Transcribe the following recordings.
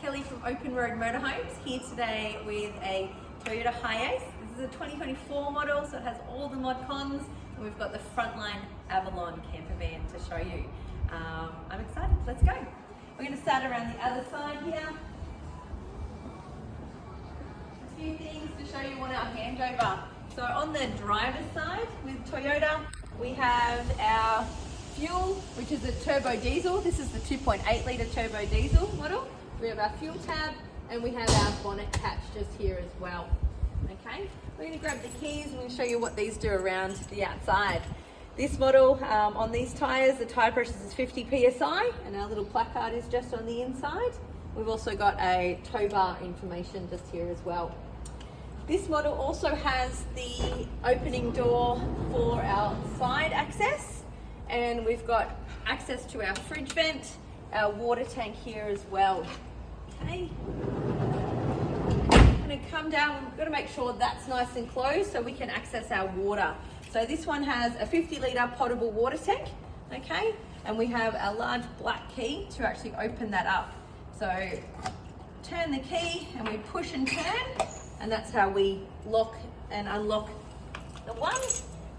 Kelly from Open Road Motorhomes, here today with a Toyota Hiace. This is a 2024 model, so it has all the mod cons, and we've got the Frontline Avalon Campervan to show you. I'm excited, let's go. We're going to start around the other side here. A few things to show you on our handover. So on the driver's side with Toyota, we have our fuel, which is a turbo diesel. This is the 2.8 litre turbo diesel model. We have our fuel tab and we have our bonnet catch just here as well. Okay, we're going to grab the keys and we'll show you what these do around the outside. This model, on these tyres, the tyre pressure is 50 psi and our little placard is just on the inside. We've also got a tow bar information just here as well. This model also has the opening door for our side access, and we've got access to our fridge vent, our water tank here as well. Okay, I'm going to come down, we've got to make sure that's nice and closed so we can access our water. So this one has a 50 litre potable water tank, okay, and we have a large black key to actually open that up. So turn the key and we push and turn, and that's how we lock and unlock the one.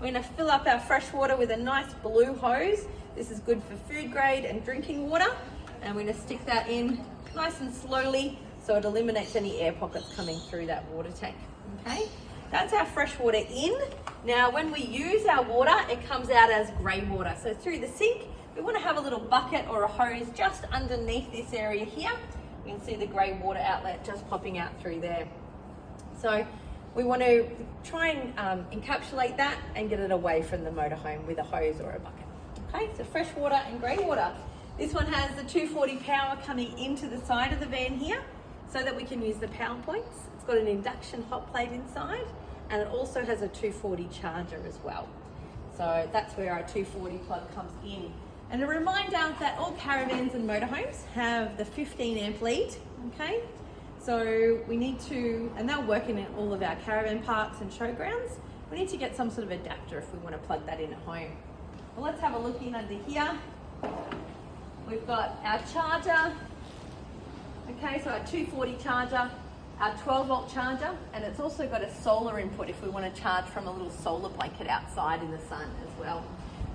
We're going to fill up our fresh water with a nice blue hose. This is good for food grade and drinking water, and we're going to stick that in nice and slowly so it eliminates any air pockets coming through that water tank. Okay, that's our fresh water in. Now when we use our water, it comes out as grey water. So through the sink, we want to have a little bucket or a hose just underneath this area here. You can see the grey water outlet just popping out through there. So we want to try and encapsulate that and get it away from the motorhome with a hose or a bucket. Okay, so fresh water and grey water. This one has the 240 power coming into the side of the van here so that we can use the power points. It's got an induction hot plate inside, and it also has a 240 charger as well. So that's where our 240 plug comes in. And a reminder that all caravans and motorhomes have the 15 amp lead, okay? So we need to, and they'll work in all of our caravan parks and showgrounds, we need to get some sort of adapter if we want to plug that in at home. Well, let's have a look in under here. We've got our charger, okay, so our 240 charger, our 12 volt charger, and it's also got a solar input if we want to charge from a little solar blanket outside in the sun as well.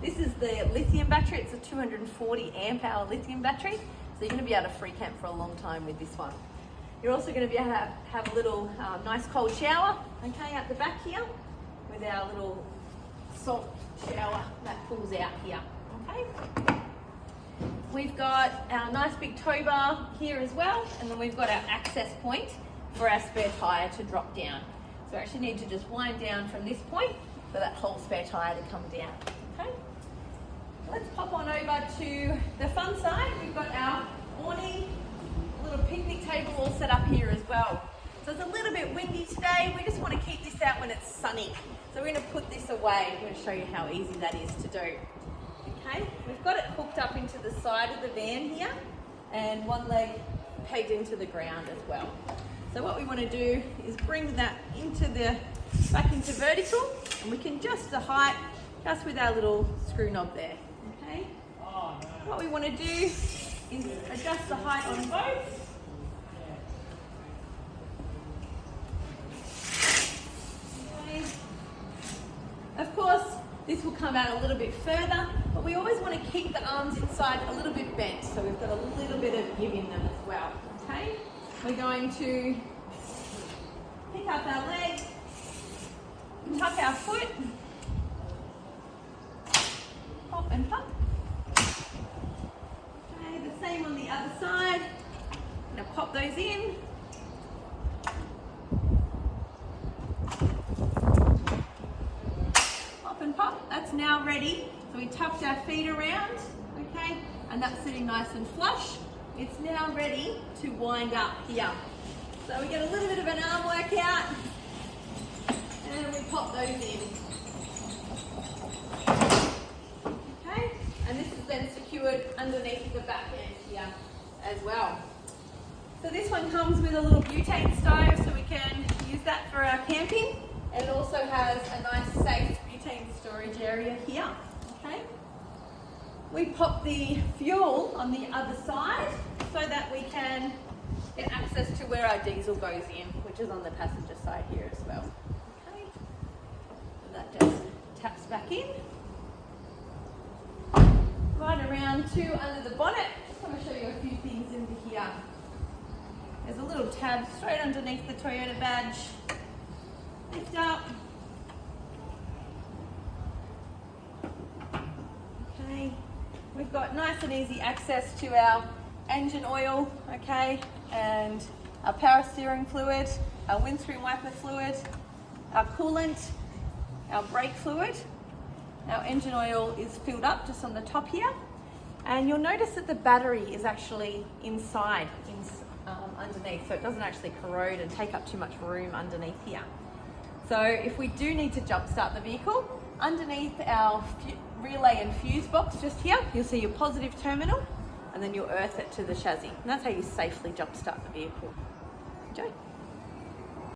This is the lithium battery. It's a 240 amp hour lithium battery, so you're going to be able to free camp for a long time with this one. You're also going to be able to have a little nice cold shower, okay, out the back here with our little salt shower that pulls out here, okay. We've got our nice big tow bar here as well, and then we've got our access point for our spare tyre to drop down. So we actually need to just wind down from this point for that whole spare tyre to come down, okay. Let's pop on over to the fun side. We've got our awning, a little picnic table all set up here as well. So it's a little bit windy today. We just want to keep this out when it's sunny. So we're going to put this away. I'm going to show you how easy that is to do. Okay, we've got it hooked up into the side of the van here and one leg pegged into the ground as well. So what we want to do is bring that back into vertical, and we can adjust the height just with our little screw knob there. Okay. What we want to do is adjust the height on both. Okay. Of course, this will come out a little bit further, but we always want to keep the arms inside a little bit bent, so we've got a little bit of give in them as well. Okay. We're going to pick up our leg, tuck our foot, pop and pop. Okay, the same on the other side. Now pop those in. Pop and pop, that's now ready. So we tucked our feet around, okay, and that's sitting nice and flush. It's now ready to wind up here. So we get a little bit of an arm workout, and we pop those in. Okay, and this is then secured underneath the back end here as well. So this one comes with a little butane stove, so we can use that for our camping, and it also has a nice safe butane storage area here. Okay. We pop the fuel on the other side so that we can get where our diesel goes in, which is on the passenger side here as well. Okay, and that just taps back in. Right around to under the bonnet. Just want to show you a few things into here. There's a little tab straight underneath the Toyota badge. Lift up. Okay, we've got nice and easy access to our engine oil, okay, and our power steering fluid, our windscreen wiper fluid, our coolant, our brake fluid. Our engine oil is filled up just on the top here, and you'll notice that the battery is actually inside, underneath, so it doesn't actually corrode and take up too much room underneath here. So if we do need to jump start the vehicle, underneath our relay and fuse box just here, you'll see your positive terminal, and then you'll earth it to the chassis. And that's how you safely jump start the vehicle.